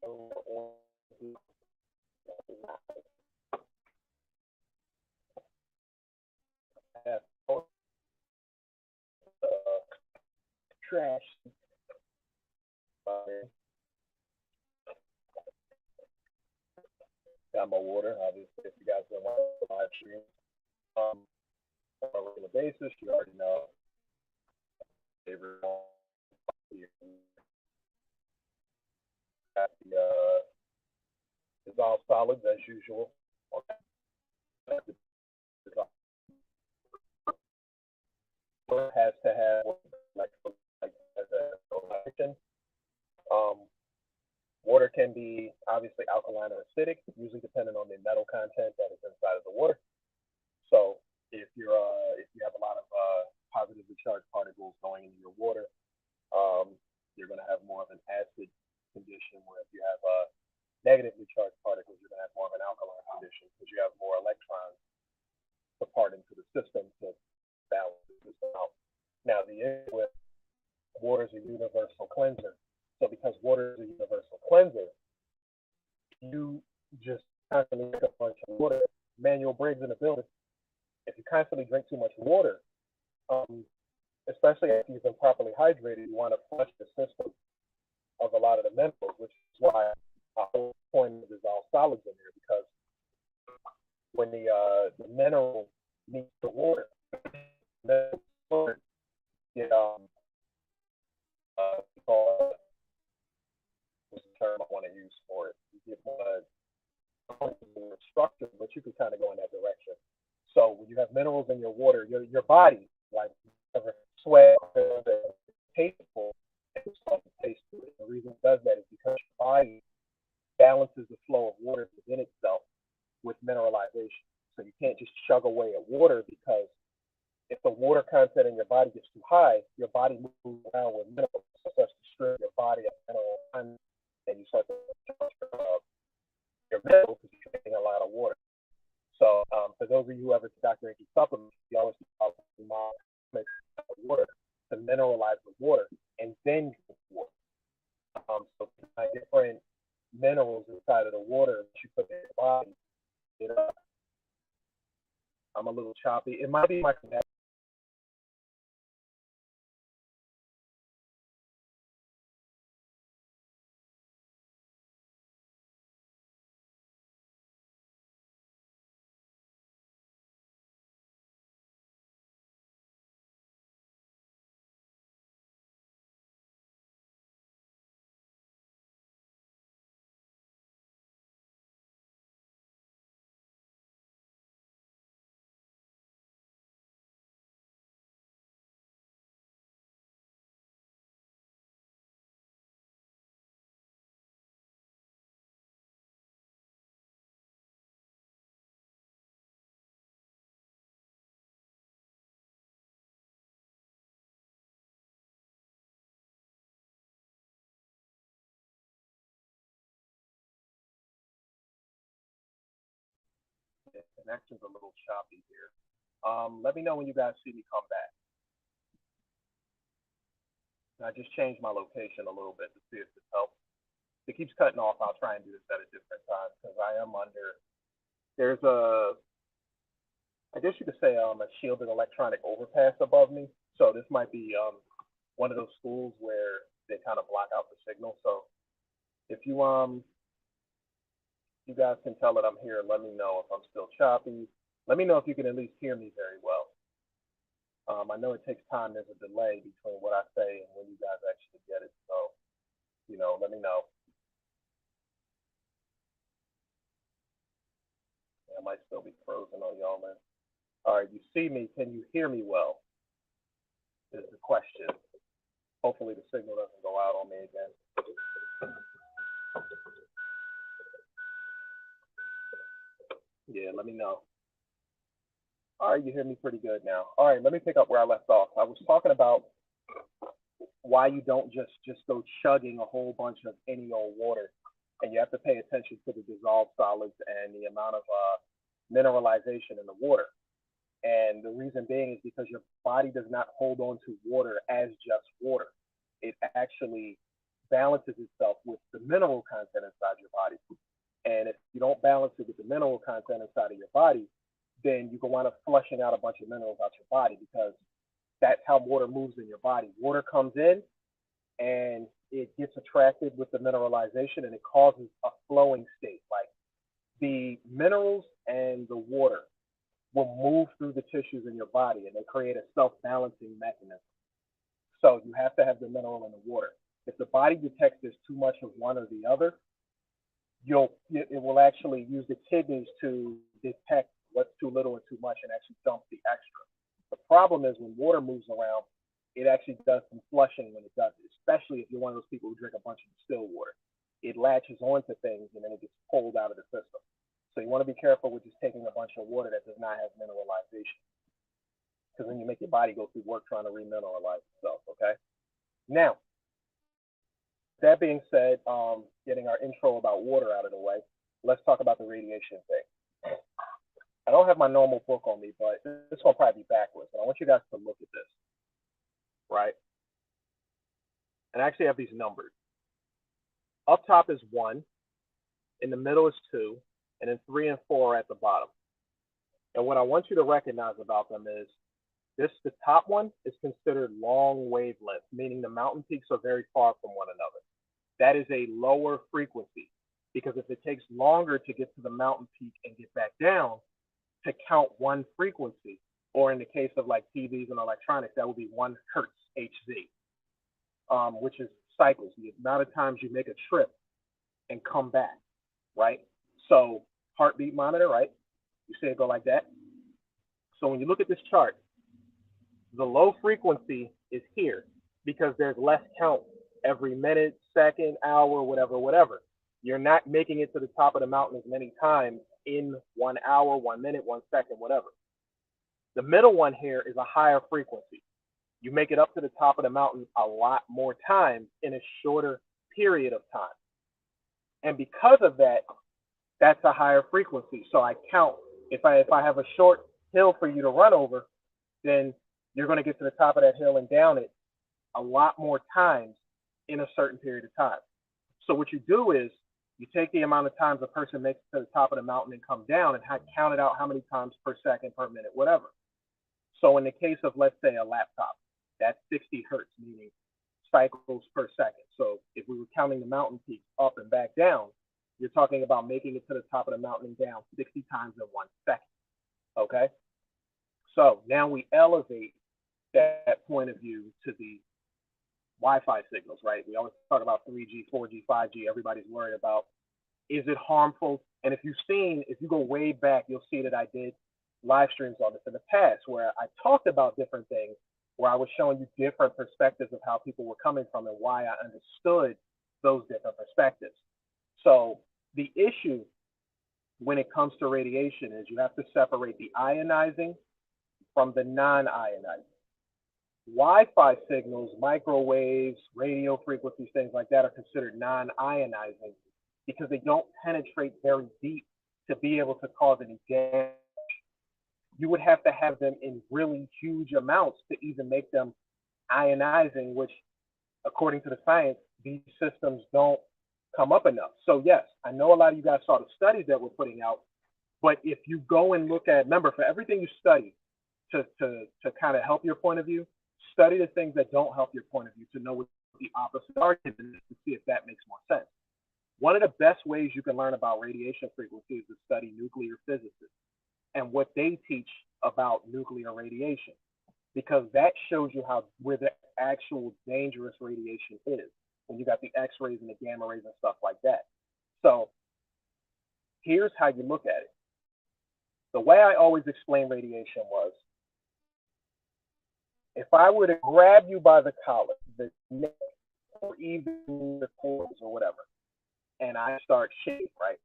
or have trash. Got my water, obviously, if you guys don't want to live stream. Um, on a regular basis, you already know favorite you got the dissolved solids as usual. Has to have like as a um, water can be obviously alkaline or acidic, usually depending on the metal content that is inside of the water. So if you have a lot of positively charged particles going into your water, you're going to have more of an acid condition. Where if you have negatively charged particles, you're going to have more of an alkaline condition because you have more electrons to part into the system to balance the system out. Now the issue with water is a universal cleanser. So because water is a universal cleanser, you just constantly drink a bunch of water. Manual Briggs in the building. If you constantly drink too much water, um, especially if you've been properly hydrated, you want to flush the system of a lot of the minerals, which is why I always point to dissolved solids in there because when the mineral meets the water, the water get called, what's the term I want to use for it? You get more structured, but you can kind of go in that direction. So when you have minerals in your water, your body, like sweat, tasteful, it's going to taste good. The reason it does that is because your body balances the flow of water within itself with mineralization. So you can't just chug away at water because if the water content in your body gets too high, your body moves around with minerals, so starts to strip your body of mineral content, and you start to your minerals because you're drinking a lot of water. So for those of you who ever take Dr. Yankee supplements, you always talk about water to mineralize the water and then drink water. So different minerals inside of the water that you put in your body. You know, I'm a little choppy. It might be my connection. The connection's a little choppy here. Let me know when you guys see me come back. I just changed my location a little bit to see if this helps. If it keeps cutting off, I'll try and do this at a different time because I am under. There's I guess you could say a shielded electronic overpass above me. So this might be one of those schools where they kind of block out the signal. So if you guys can tell that I'm here, let me know if I'm still choppy. Let me know if you can at least hear me very well. I know it takes time. There's a delay between what I say and when you guys actually get it. So, let me know. I might still be frozen on y'all, man. All right, you see me. Can you hear me well? Is the question. Hopefully the signal doesn't go out on me again. Yeah, let me know. All right, you hear me pretty good now. All right, let me pick up where I left off. I was talking about why you don't just go chugging a whole bunch of any old water, and you have to pay attention to the dissolved solids and the amount of mineralization in the water. And the reason being is because your body does not hold on to water as just water. It actually balances itself with the mineral content content inside of your body, then you can wind up flushing out a bunch of minerals out your body because that's how water moves in your body. Water comes in and it gets attracted with the mineralization and it causes a flowing state. Like the minerals and the water will move through the tissues in your body and they create a self-balancing mechanism. So you have to have the mineral in the water. If the body detects there's too much of one or the other, it will actually use the kidneys to detect what's too little and too much and actually dump the extra. The problem is when water moves around, it actually does some flushing when it does it, especially if you're one of those people who drink a bunch of distilled water. It latches onto things and then it gets pulled out of the system. So you want to be careful with just taking a bunch of water that does not have mineralization, because then you make your body go through work trying to remineralize itself, okay? Now, that being said, getting our intro about water out of the way, let's talk about the radiation thing. I don't have my normal book on me, but this will probably be backwards. But I want you guys to look at this, right? And I actually have these numbered. Up top is 1, in the middle is 2, and then 3 and 4 are at the bottom. And what I want you to recognize about them is the top one is considered long wavelength, meaning the mountain peaks are very far from one another. That is a lower frequency, because if it takes longer to get to the mountain peak and get back down to count one frequency, or in the case of like TVs and electronics, that would be 1 hertz HZ, which is cycles, the amount of times you make a trip and come back, right? So heartbeat monitor, right? You see it go like that. So when you look at this chart, the low frequency is here because there's less count every minute, second, hour, whatever. You're not making it to the top of the mountain as many times in 1 hour, 1 minute, 1 second, whatever. The middle one here is a higher frequency. You make it up to the top of the mountain a lot more times in a shorter period of time. And because of that, that's a higher frequency. So I count, if I have a short hill for you to run over, then you're going to get to the top of that hill and down it a lot more times in a certain period of time. So what you do is you take the amount of times a person makes it to the top of the mountain and come down and count it out how many times per second, per minute, whatever. So in the case of, let's say, a laptop, that's 60 hertz, meaning cycles per second. So if we were counting the mountain peaks up and back down, you're talking about making it to the top of the mountain and down 60 times in 1 second, okay? So now we elevate that point of view to the Wi-Fi signals, right? We always talk about 3G, 4G, 5G. Everybody's worried about, is it harmful? And if you go way back, you'll see that I did live streams on this in the past where I talked about different things, where I was showing you different perspectives of how people were coming from and why I understood those different perspectives. So the issue when it comes to radiation is you have to separate the ionizing from the non-ionizing. Wi-Fi signals, microwaves, radio frequencies, things like that are considered non-ionizing because they don't penetrate very deep to be able to cause any damage. You would have to have them in really huge amounts to even make them ionizing, which, according to the science, these systems don't come up enough. So yes, I know a lot of you guys saw the studies that we're putting out, but if you go and look at, remember, for everything you study to kind of help your point of view, study the things that don't help your point of view to know what the opposite argument is to see if that makes more sense. One of the best ways you can learn about radiation frequency is to study nuclear physicists and what they teach about nuclear radiation, because that shows you where the actual dangerous radiation is when you got the X-rays and the gamma rays and stuff like that. So here's how you look at it. The way I always explain radiation was, if I were to grab you by the collar, the neck, or even the cords or whatever, and I start shaking, right?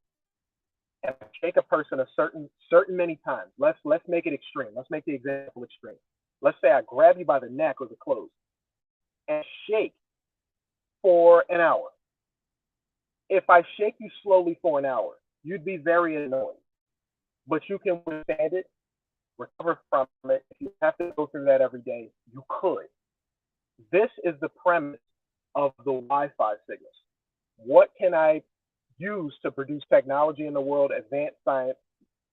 And I shake a person a certain many times. Let's make it extreme. Let's make the example extreme. Let's say I grab you by the neck or the clothes and shake for an hour. If I shake you slowly for an hour, you'd be very annoying, but you can withstand it, recover from it. If you have to go through that every day, you could. This is the premise of the Wi-Fi signals. What can I use to produce technology in the world, advanced science,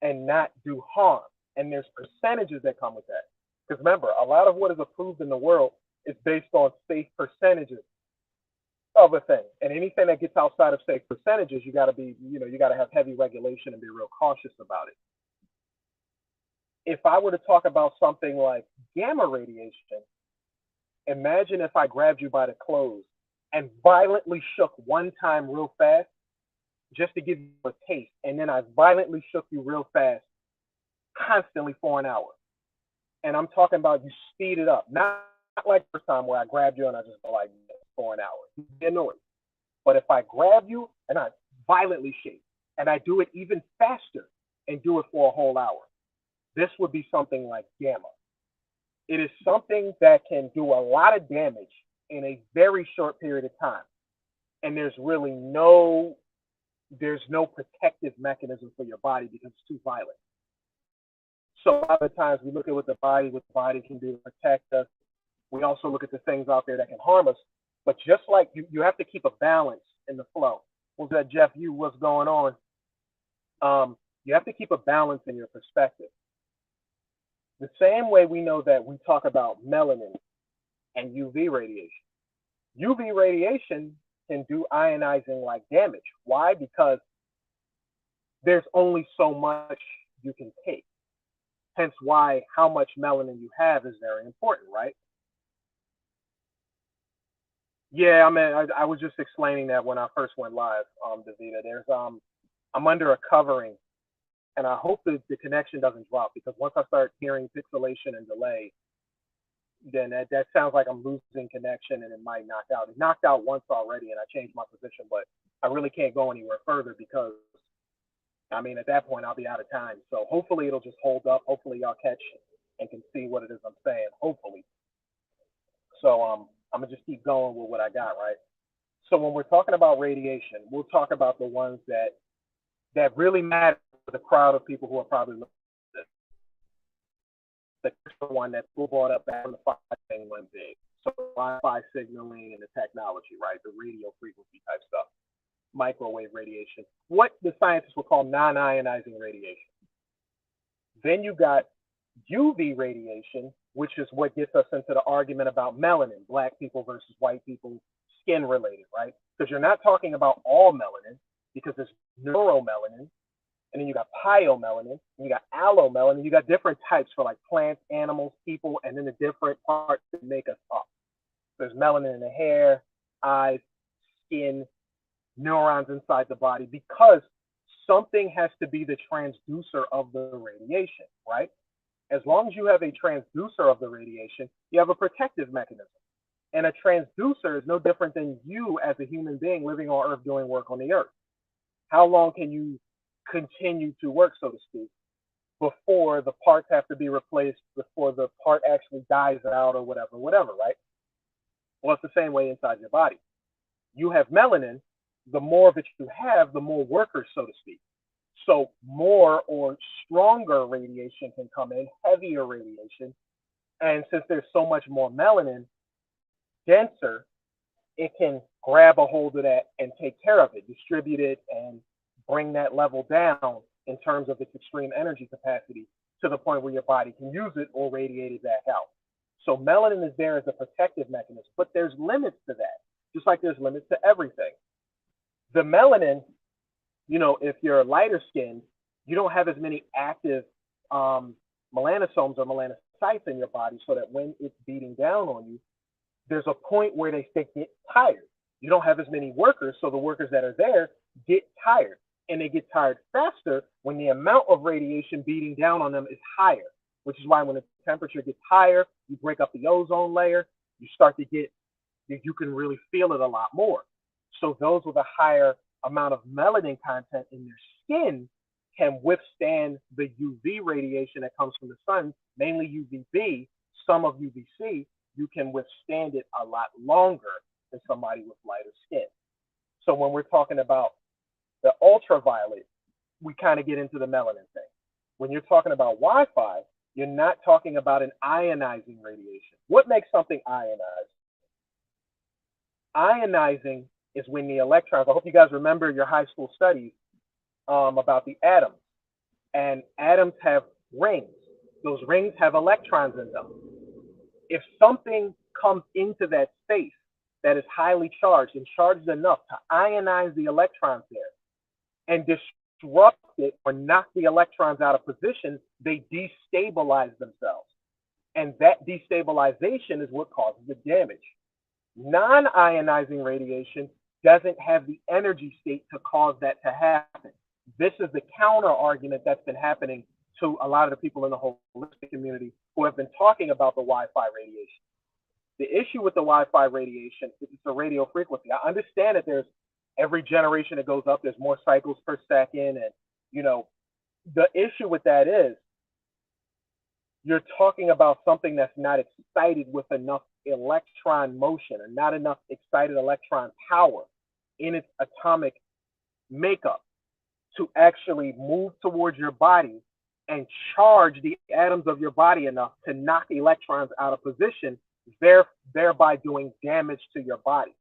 and not do harm. And there's percentages that come with that. Because remember, a lot of what is approved in the world is based on safe percentages of a thing. And anything that gets outside of safe percentages, you got to be, you got to have heavy regulation and be real cautious about it. If I were to talk about something like gamma radiation, imagine if I grabbed you by the clothes and violently shook one time real fast just to give you a taste, and then I violently shook you real fast constantly for an hour. And I'm talking about you speed it up, not like the first time where I grabbed you and I just go like for an hour. You get annoyed. But if I grab you and I violently shake, and I do it even faster and do it for a whole hour, this would be something like gamma. It is something that can do a lot of damage in a very short period of time. And there's really no protective mechanism for your body because it's too violent. So a lot of times we look at what the body can do to protect us. We also look at the things out there that can harm us. But just like you have to keep a balance in the flow. What's that, Jeff? What's going on? You have to keep a balance in your perspective. The same way we know that we talk about melanin and UV radiation. UV radiation can do ionizing like damage. Why? Because there's only so much you can take. Hence why how much melanin you have is very important, right? Yeah, I mean, I was just explaining that when I first went live, Davida. I'm under a covering, and I hope that the connection doesn't drop, because once I start hearing pixelation and delay, then that sounds like I'm losing connection and it might knock out. It knocked out once already, and I changed my position, but I really can't go anywhere further because, I mean, at that point I'll be out of time. So hopefully it'll just hold up. Hopefully y'all catch and can see what it is I'm saying. Hopefully. So I'm gonna just keep going with what I got, right? So when we're talking about radiation, we'll talk about the ones that really matter to the crowd of people who are probably looking at this. The one that we brought up back when the 5G thing went big. So Wi-Fi signaling and the technology, right? The radio frequency type stuff, microwave radiation, what the scientists would call non-ionizing radiation. Then you got UV radiation, which is what gets us into the argument about melanin, black people versus white people, skin related, right? Because you're not talking about all melanin, because there's neuromelanin, and then you got pyomelanin, and you got allomelanin. You got different types for like plants, animals, people, and then the different parts that make us up. There's melanin in the hair, eyes, skin, neurons inside the body, because something has to be the transducer of the radiation, right? As long as you have a transducer of the radiation, you have a protective mechanism. And a transducer is no different than you as a human being living on Earth doing work on the Earth. How long can you continue to work, so to speak, before the parts have to be replaced, before the part actually dies out or whatever, right? Well, it's the same way inside your body. You have melanin. The more of it you have, the more workers, so to speak. So more or stronger radiation can come in, heavier radiation. And since there's so much more melanin, denser, it can grab a hold of that and take care of it, distribute it, and bring that level down in terms of its extreme energy capacity to the point where your body can use it or radiate it back out. So melanin is there as a protective mechanism, but there's limits to that, just like there's limits to everything. The melanin, if you're lighter skinned, you don't have as many active melanosomes or melanocytes in your body, so that when it's beating down on you, there's a point where they get tired. You don't have as many workers, so the workers that are there get tired, and they get tired faster when the amount of radiation beating down on them is higher, which is why when the temperature gets higher, you break up the ozone layer, you start to get, you can really feel it a lot more. So those with a higher amount of melanin content in their skin can withstand the UV radiation that comes from the sun, mainly UVB, some of UVC. You can withstand it a lot longer than somebody with lighter skin. So when we're talking about the ultraviolet, we kind of get into the melanin thing. When you're talking about Wi-Fi, you're not talking about an ionizing radiation. What makes something ionized? Ionizing is when the electrons, I hope you guys remember your high school studies about the atoms. and atoms have rings. Those rings have electrons in them. If something comes into that space that is highly charged and charged enough to ionize the electrons there and disrupt it or knock the electrons out of position, they destabilize themselves. And that destabilization is what causes the damage. Non-ionizing radiation doesn't have the energy state to cause that to happen. This is the counter argument that's been happening to a lot of the people in the holistic community who have been talking about the Wi-Fi radiation. The issue with the Wi-Fi radiation is it's a radio frequency. I understand that there's every generation that goes up, there's more cycles per second. And, the issue with that is you're talking about something that's not excited with enough electron motion and not enough excited electron power in its atomic makeup to actually move towards your body and charge the atoms of your body enough to knock electrons out of position, thereby doing damage to your body.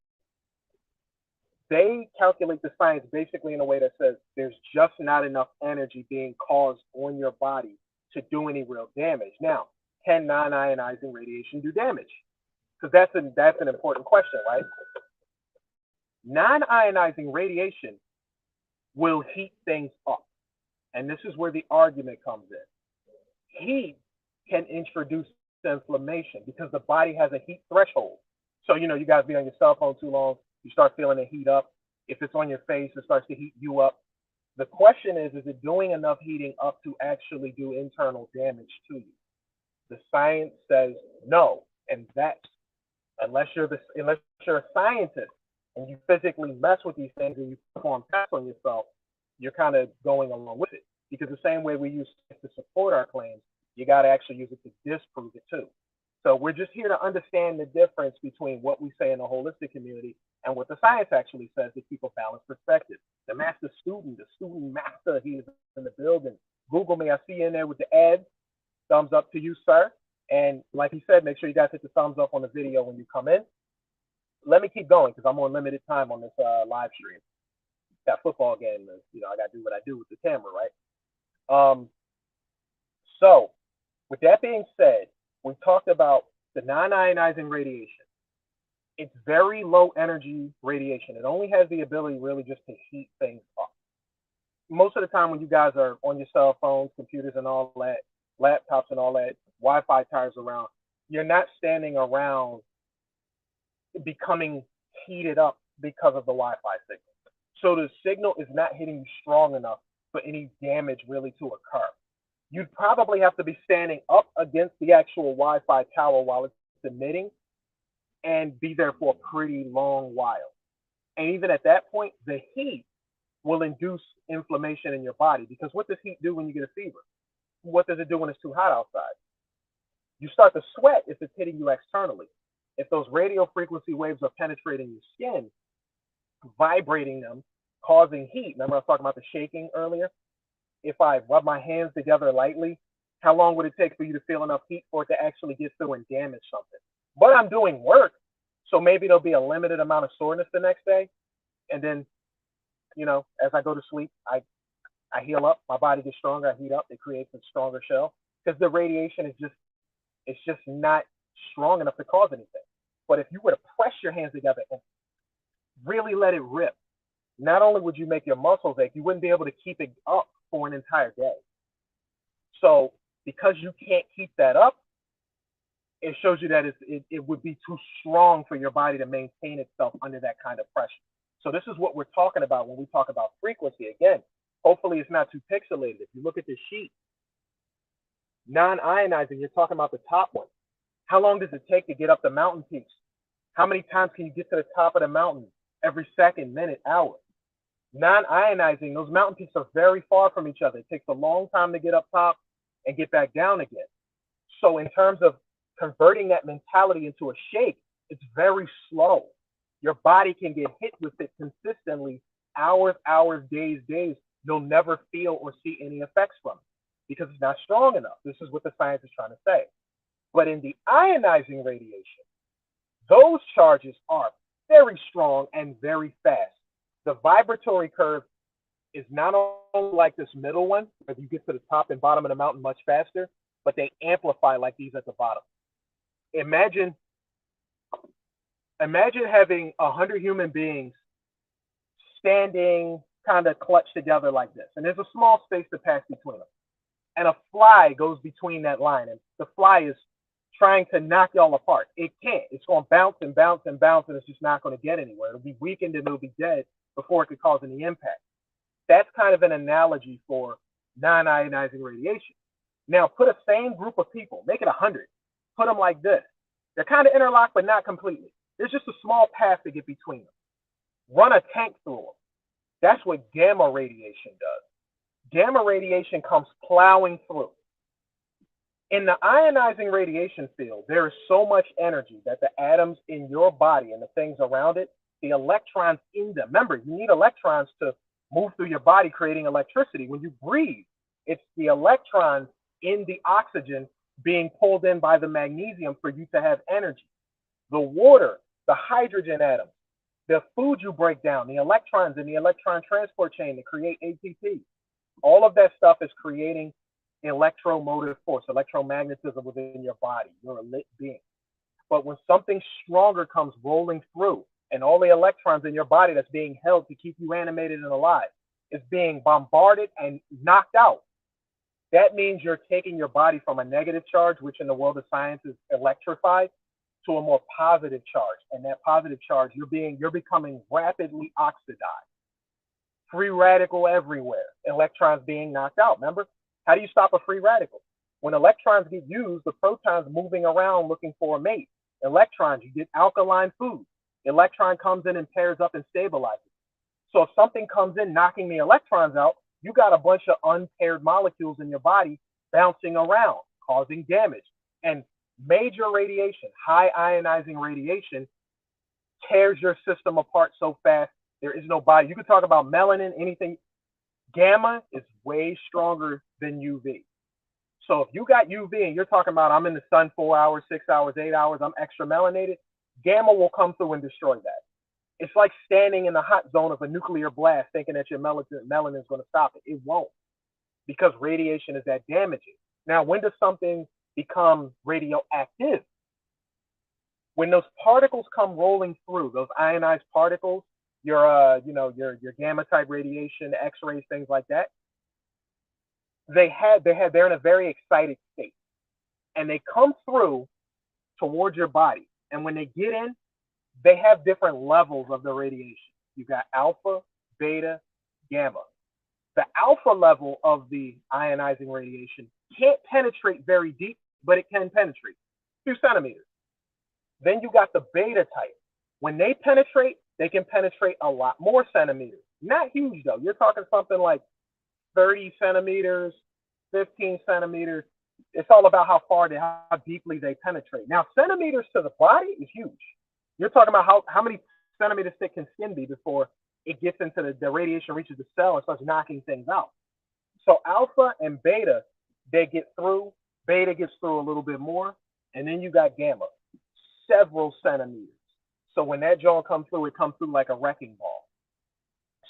They calculate the science basically in a way that says there's just not enough energy being caused on your body to do any real damage. Now, can non-ionizing radiation do damage? Because that's an important question, right? Non-ionizing radiation will heat things up. And this is where the argument comes in. Heat can introduce inflammation because the body has a heat threshold. So, you guys be on your cell phone too long, you start feeling it heat up. If it's on your face, it starts to heat you up. The question is it doing enough heating up to actually do internal damage to you? The science says no. And that's, unless you're a scientist and you physically mess with these things and you perform tests on yourself, you're kind of going along with it. Because the same way we use it to support our claims, you got to actually use it to disprove it too. So we're just here to understand the difference between what we say in the holistic community and what the science actually says to keep a balanced perspective. The student master, he is in the building. Google me. I see you in there with the ads. Thumbs up to you, sir. And like he said, make sure you guys hit the thumbs up on the video when you come in. Let me keep going because I'm on limited time on this live stream. Got football game. I got to do what I do with the camera, right? So with that being said, we talked about the non-ionizing radiation. It's very low energy radiation. It only has the ability really just to heat things up. Most of the time when you guys are on your cell phones, computers and all that, laptops and all that, Wi-Fi tires around, you're not standing around becoming heated up because of the Wi-Fi signal. So the signal is not hitting you strong enough for any damage really to occur. You'd probably have to be standing up against the actual Wi-Fi tower while it's emitting and be there for a pretty long while. And even at that point, the heat will induce inflammation in your body because what does heat do when you get a fever? What does it do when it's too hot outside? You start to sweat if it's hitting you externally. If those radio frequency waves are penetrating your skin, vibrating them, causing heat. Remember I was talking about the shaking earlier? If I rub my hands together lightly, how long would it take for you to feel enough heat for it to actually get through and damage something? But I'm doing work, so maybe there'll be a limited amount of soreness the next day. And then, as I go to sleep, I heal up, my body gets stronger, I heat up, it creates a stronger shell. Because the radiation is just not strong enough to cause anything. But if you were to press your hands together and really let it rip, not only would you make your muscles ache, you wouldn't be able to keep it up for an entire day. So because you can't keep that up, it shows you that it would be too strong for your body to maintain itself under that kind of pressure. So this is what we're talking about when we talk about frequency. Again, hopefully it's not too pixelated. If you look at this sheet, non-ionizing, you're talking about the top one. How long does it take to get up the mountain peaks? How many times can you get to the top of the mountain? Every second, minute, hour. Non-ionizing, those mountain peaks are very far from each other. It takes a long time to get up top and get back down again. So in terms of converting that mentality into a shake, it's very slow. Your body can get hit with it consistently, hours, days. You'll never feel or see any effects from it because it's not strong enough. This is what the science is trying to say. But in the ionizing radiation, those charges are very strong and very fast. The vibratory curve is not only like this middle one, where you get to the top and bottom of the mountain much faster, but they amplify like these at the bottom. Imagine, imagine having 100 human beings standing kind of clutched together like this, and there's a small space to pass between them, and a fly goes between that line, and the fly is trying to knock y'all apart. It can't. It's going to bounce and bounce and bounce, and it's just not going to get anywhere. It'll be weakened and it'll be dead before it could cause any impact. That's kind of an analogy for non-ionizing radiation. Now, put a same group of people, make it 100, put them like this. They're kind of interlocked, but not completely. There's just a small path to get between them. Run a tank through them. That's what gamma radiation does. Gamma radiation comes plowing through. In the ionizing radiation field, there is so much energy that the atoms in your body and the things around it, the electrons in them. Remember, you need electrons to move through your body, creating electricity. When you breathe, it's the electrons in the oxygen being pulled in by the magnesium for you to have energy. The water, the hydrogen atoms, the food you break down, the electrons in the electron transport chain to create ATP. All of that stuff is creating electromotive force, electromagnetism within your body. You're a lit being. But when something stronger comes rolling through, and all the electrons in your body that's being held to keep you animated and alive is being bombarded and knocked out, that means you're taking your body from a negative charge, which in the world of science is electrified, to a more positive charge. And that positive charge, you're becoming rapidly oxidized. Free radical everywhere. Electrons being knocked out. Remember? How do you stop a free radical? When electrons get used, the protons moving around looking for a mate. Electrons, you get alkaline food. Electron comes in and pairs up and stabilizes. So if something comes in knocking the electrons out, you got a bunch of unpaired molecules in your body bouncing around, causing damage. And major radiation, high ionizing radiation, tears your system apart so fast, there is no body. You can talk about melanin, anything. Gamma is way stronger than UV. So if you got UV and you're talking about I'm in the sun 4 hours, 6 hours, 8 hours, I'm extra melanated, gamma will come through and destroy that. It's like standing in the hot zone of a nuclear blast thinking that your melanin is going to stop it. It won't, because radiation is that damaging. Now, when does something become radioactive? When those particles come rolling through, those ionized particles, your gamma type radiation, X-rays, things like that, they're in a very excited state, and they come through towards your body. And when they get in, they have different levels of the radiation. You got alpha, beta, gamma. The alpha level of the ionizing radiation can't penetrate very deep, but it can penetrate 2 centimeters. Then you got the beta type. When they penetrate, they can penetrate a lot more centimeters. Not huge though. You're talking something like 30 centimeters, 15 centimeters. It's all about how deeply they penetrate. Now, centimeters to the body is huge. You're talking about how many centimeters thick can skin be before it gets into the radiation reaches the cell and starts knocking things out. So alpha and beta, they get through. Beta gets through a little bit more. And then you got gamma, several centimeters. So when that jaw comes through, it comes through like a wrecking ball.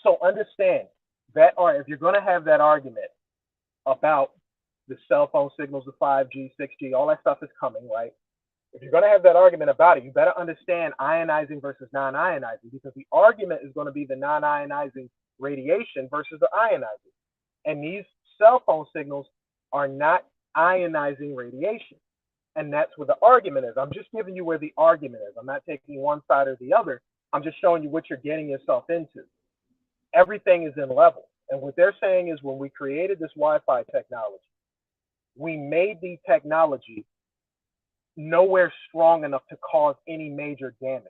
So understand that, if you're going to have that argument about the cell phone signals, the 5G, 6G, all that stuff is coming, right? If you're going to have that argument about it, you better understand ionizing versus non-ionizing, because the argument is going to be the non-ionizing radiation versus the ionizing. And these cell phone signals are not ionizing radiation. And that's what the argument is. I'm just giving you where the argument is. I'm not taking one side or the other. I'm just showing you what you're getting yourself into. Everything is in level. And what they're saying is when we created this Wi-Fi technology, we made the technology nowhere strong enough to cause any major damage.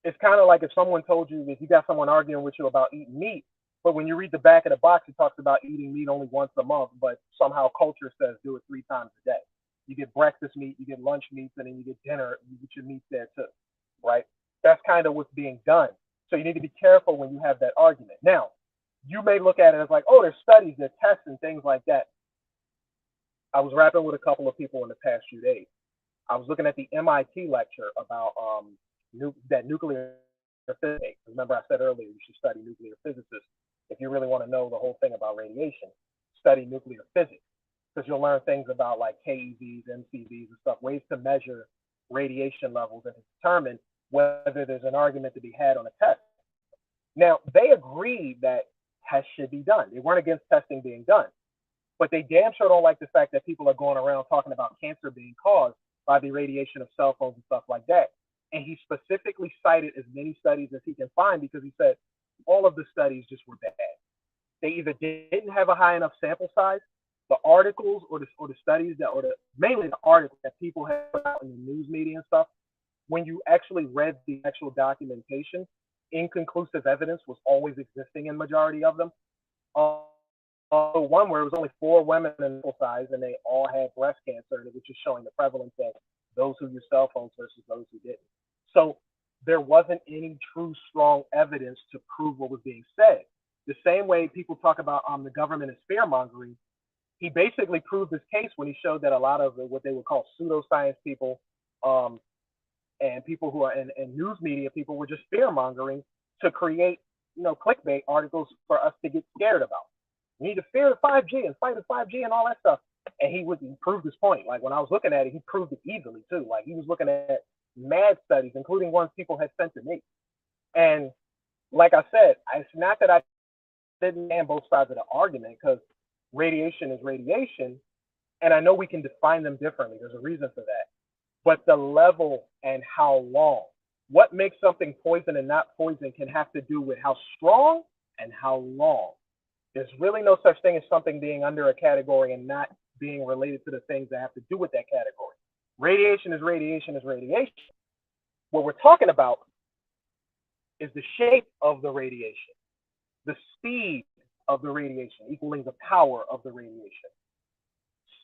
It's kind of like if someone told you, if you got someone arguing with you about eating meat, but when you read the back of the box, it talks about eating meat only once a month, but somehow culture says do it 3 times a day. You get breakfast meat, you get lunch meats, and then you get dinner, you get your meats there too, right? That's kind of what's being done. So you need to be careful when you have that argument. Now, you may look at it as like, oh, there's studies, there's tests and things like that. I was rapping with a couple of people in the past few days. I was looking at the MIT lecture about that nuclear physics. Remember I said earlier you should study nuclear physicists. if you really want to know the whole thing about radiation, study nuclear physics, because you'll learn things about like KEVs, MCVs, and stuff, ways to measure radiation levels and to determine whether there's an argument to be had on a test. Now, they agreed that tests should be done. They weren't against testing being done, but they damn sure don't like the fact that people are going around talking about cancer being caused by the radiation of cell phones and stuff like that. And he specifically cited as many studies as he can find because he said all of the studies just were bad. They either didn't have a high enough sample size, the articles or the studies that, mainly the articles that people have put out in the news media and stuff, when you actually read the actual documentation, inconclusive evidence was always existing in majority of them. One where it was only 4 women in sample size and they all had breast cancer, and it was just showing the prevalence of those who use cell phones versus those who didn't. So there wasn't any true strong evidence to prove what was being said. The same way people talk about the government is fear mongering, he basically proved his case when he showed that a lot of what they would call pseudoscience people and people who are in news media people were just fear mongering to create, clickbait articles for us to get scared about. We need to fear 5G and fight the 5G and all that stuff. And he proved his point. Like when I was looking at it, he proved it easily too. Like he was looking at mad studies, including ones people had sent to me. And like I said, it's not that I didn't stand both sides of the argument, because radiation is radiation. And I know we can define them differently. There's a reason for that. But the level and how long, what makes something poison and not poison can have to do with how strong and how long. There's really no such thing as something being under a category and not being related to the things that have to do with that category. Radiation is radiation is radiation. What we're talking about is the shape of the radiation, the speed of the radiation equaling the power of the radiation.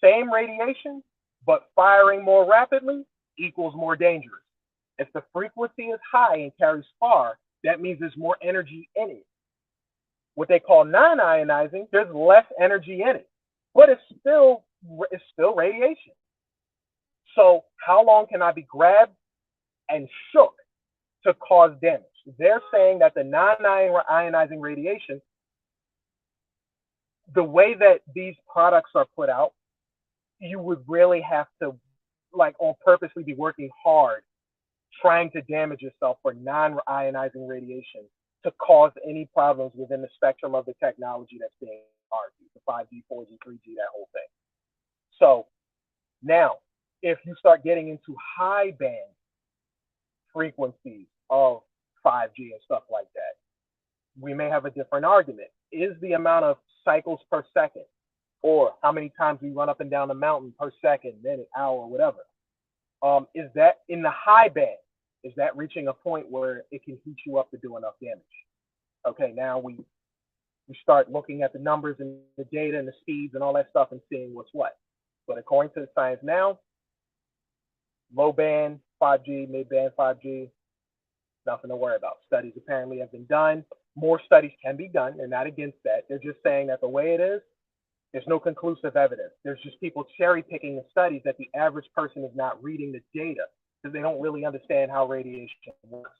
Same radiation, but firing more rapidly equals more dangerous. If the frequency is high and carries far, that means there's more energy in it. What they call non-ionizing, there's less energy in it, but it's still radiation. So how long can I be grabbed and shook to cause damage? They're saying that the non-ionizing radiation, the way that these products are put out, you would really have to, like, on purposely be working hard trying to damage yourself for non-ionizing radiation to cause any problems within the spectrum of the technology that's being argued, the 5G, 4G, 3G, that whole thing. So now, if you start getting into high band frequencies of 5G and stuff like that, we may have a different argument. Is the amount of cycles per second, or how many times we run up and down the mountain per second, minute, hour, whatever, is that in the high band? Is that reaching a point where it can heat you up to do enough damage? Okay, now we start looking at the numbers and the data and the speeds and all that stuff and seeing what's what. But according to the science now, low band 5G, mid band 5G, nothing to worry about. Studies apparently have been done. More studies can be done. They're not against that. They're just saying that the way it is, there's no conclusive evidence. There's just people cherry picking the studies that the average person is not reading the data because they don't really understand how radiation works.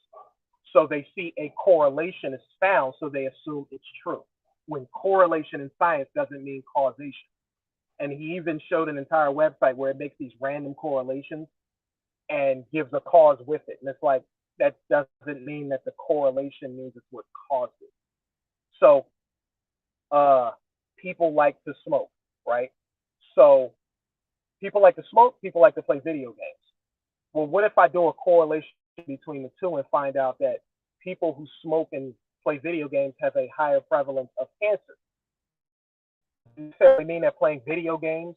So they see a correlation is found, so they assume it's true. When correlation in science doesn't mean causation. And he even showed an entire website where it makes these random correlations and gives a cause with it. And it's like, that doesn't mean that the correlation means it's what caused it. So people like to smoke, right? So people like to smoke, people like to play video games. Well, what if I do a correlation between the two and find out that people who smoke and play video games have a higher prevalence of cancer? Does it necessarily mean that playing video games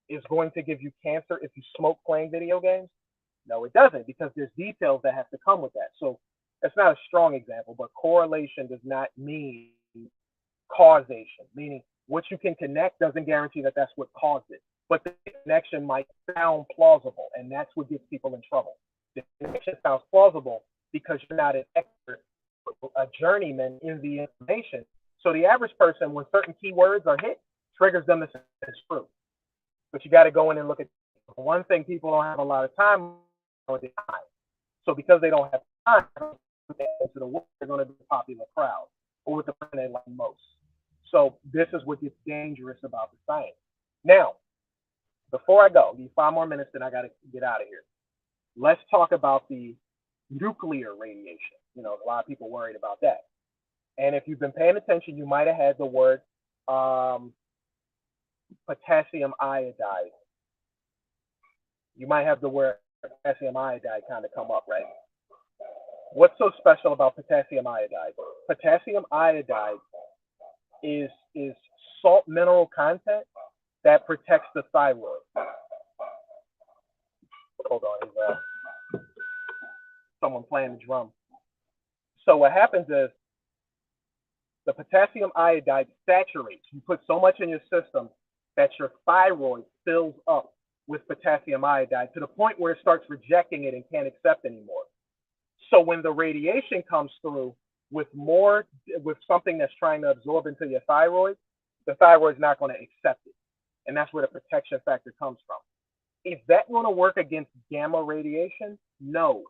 is going to give you cancer if you smoke playing video games? No, it doesn't, because there's details that have to come with that. So that's not a strong example, but correlation does not mean causation, meaning what you can connect doesn't guarantee that that's what caused it. But the connection might sound plausible, and that's what gets people in trouble. The connection sounds plausible because you're not an expert, a journeyman in the information. So the average person, when certain keywords are hit, triggers them to say it's true. But you got to go in and look at one thing. People don't have a lot of time on the time. So because they don't have time to the work, they're going to be a popular crowd. or with the person they like most. So this is what gets dangerous about the science. Now, before I go, need 5 more minutes, then I got to get out of here. Let's talk about the nuclear radiation. A lot of people worried about that. And if you've been paying attention, you might have had the word um, potassium iodide. You might have the word potassium iodide kind of come up, right? What's so special about potassium iodide? Potassium iodide is salt mineral content that protects the thyroid. Hold on, someone playing the drum. So what happens is the potassium iodide saturates. You put so much in your system that your thyroid fills up with potassium iodide to the point where it starts rejecting it and can't accept anymore. So when the radiation comes through with something that's trying to absorb into your thyroid, the thyroid's not going to accept it. And that's where the protection factor comes from. Is that going to work against gamma radiation? No.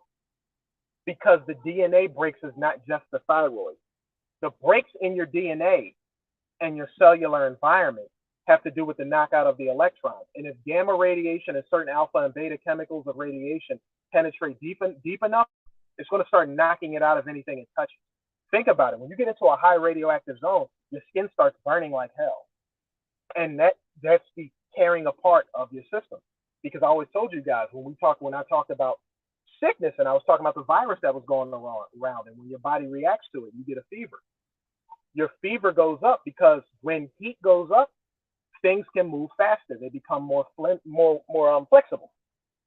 Because the DNA breaks is not just the thyroid. The breaks in your DNA and your cellular environment have to do with the knockout of the electrons. And if gamma radiation and certain alpha and beta chemicals of radiation penetrate deep enough, it's going to start knocking it out of anything it touches. Think about it. When you get into a high radioactive zone, your skin starts burning like hell. And that's the tearing apart of your system. Because I always told you guys, when I talked about sickness and I was talking about the virus that was going around, and when your body reacts to it, you get a fever. Your fever goes up because when heat goes up, things can move faster. They become more flexible,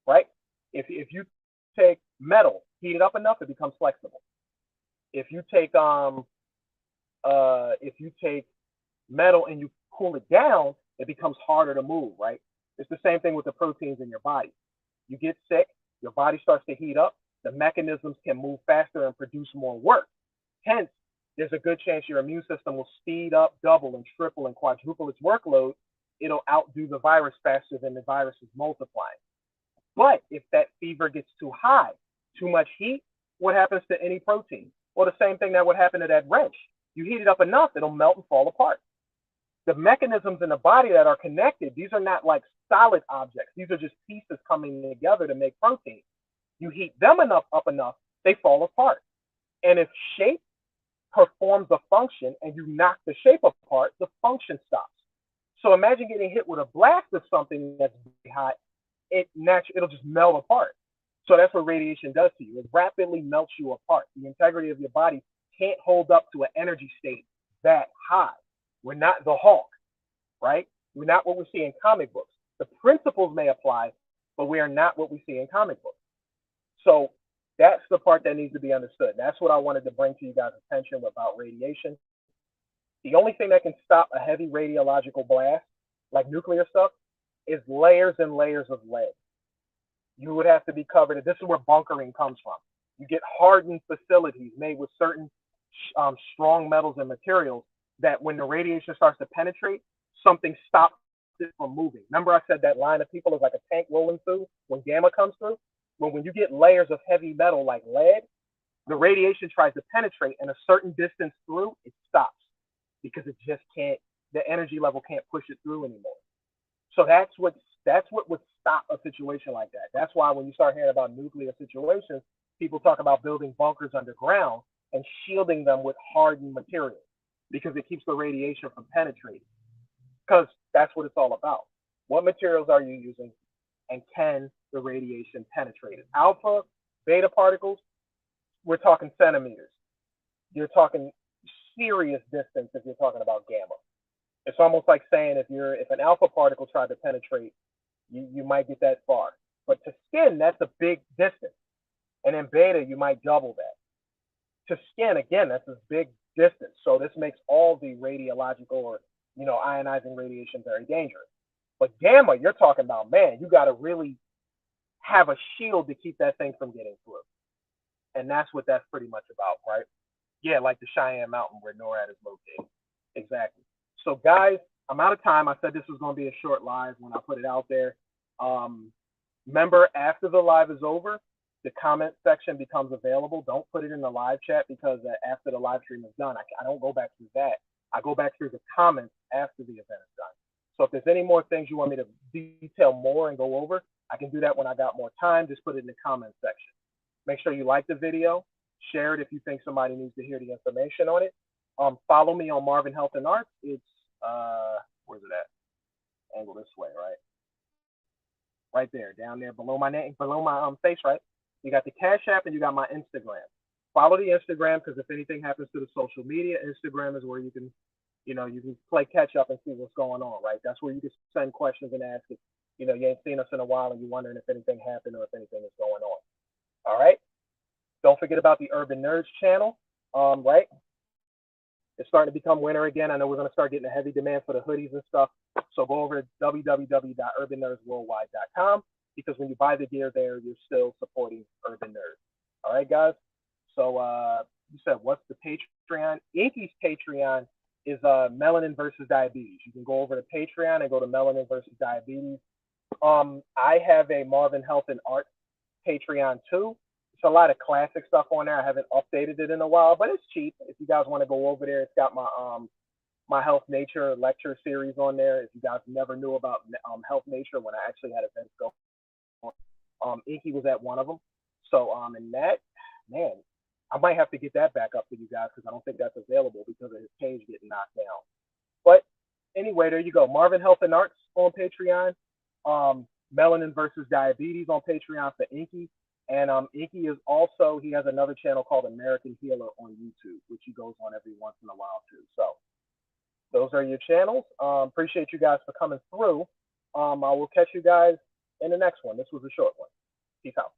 right? If you take metal, heat it up enough, it becomes flexible. If you take metal and you cool it down, it becomes harder to move, right? It's the same thing with the proteins in your body. You get sick, your body starts to heat up, the mechanisms can move faster and produce more work. Hence, there's a good chance your immune system will speed up, double and triple and quadruple its workload. It'll outdo the virus faster than the virus is multiplying. But if that fever gets too high, too much heat, what happens to any protein? Well, the same thing that would happen to that wrench. You heat it up enough, it'll melt and fall apart. The mechanisms in the body that are connected, these are not like solid objects. These are just pieces coming together to make protein. You heat them up enough, they fall apart. And if shape performs a function and you knock the shape apart, the function stops. So imagine getting hit with a blast of something that's very hot, it'll just melt apart. So that's what radiation does to you. It rapidly melts you apart. The integrity of your body can't hold up to an energy state that high. We're not the Hulk, right? We're not what we see in comic books. The principles may apply, but we are not what we see in comic books. So that's the part that needs to be understood. That's what I wanted to bring to you guys' attention about radiation. The only thing that can stop a heavy radiological blast, like nuclear stuff, is layers and layers of lead. You would have to be covered. This is where bunkering comes from. You get hardened facilities made with certain strong metals and materials that when the radiation starts to penetrate, something stops it from moving. Remember I said that line of people is like a tank rolling through when gamma comes through? Well, when you get layers of heavy metal like lead, the radiation tries to penetrate and a certain distance through, it stops because it just can't, the energy level can't push it through anymore. So that's what would stop a situation like that. That's why when you start hearing about nuclear situations, people talk about building bunkers underground and shielding them with hardened material because it keeps the radiation from penetrating. Because that's what it's all about. What materials are you using and can the radiation penetrate it? Alpha, beta particles, we're talking centimeters. You're talking serious distance if you're talking about gamma. It's almost like saying if an alpha particle tried to penetrate, you might get that far. But to skin, that's a big distance. And in beta, you might double that. To skin, again, that's a big distance. So this makes all the radiological or ionizing radiation very dangerous. But gamma, you're talking about, man, you got to really have a shield to keep that thing from getting through. And that's what that's pretty much about, right? Yeah, like the Cheyenne Mountain where NORAD is located. Exactly. So guys, I'm out of time. I said this was going to be a short live when I put it out there. Remember, after the live is over, the comment section becomes available. Don't put it in the live chat because after the live stream is done, I don't go back through that. I go back through the comments after the event is done. So if there's any more things you want me to detail more and go over, I can do that when I got more time. Just put it in the comment section. Make sure you like the video, share it if you think somebody needs to hear the information on it. Follow me on Marvin Health and Arts. It's where's it at? Angle this way, right? Right there, down there below my name, below my face, right? You got the Cash App and you got my Instagram. Follow the Instagram because if anything happens to the social media, Instagram is where you can, you can play catch up and see what's going on, right? That's where you can send questions and ask if, you ain't seen us in a while and you're wondering if anything happened or if anything is going on. All right. Don't forget about the Urban Nerds channel, right? It's starting to become winter again. I know we're going to start getting a heavy demand for the hoodies and stuff. So go over to www.urbannerdsworldwide.com because when you buy the gear there, you're still supporting Urban Nerds. All right, guys. So you said, what's the Patreon? Inky's Patreon is Melanin versus Diabetes. You can go over to Patreon and go to Melanin versus Diabetes. I have a Marvin Health and Arts Patreon too. It's a lot of classic stuff on there. I haven't updated it in a while, but it's cheap. If you guys want to go over there, it's got my my Health Nature lecture series on there. If you guys never knew about Health Nature, when I actually had events go on, Inky was at one of them. So and that, man, I might have to get that back up for you guys because I don't think that's available because of his page getting knocked down. But anyway, there you go. Marvin Health and Arts on Patreon. Melanin versus Diabetes on Patreon for Inky. And Inky is also, he has another channel called American Healer on YouTube, which he goes on every once in a while too. So those are your channels. Appreciate you guys for coming through. I will catch you guys in the next one. This was a short one. Peace out.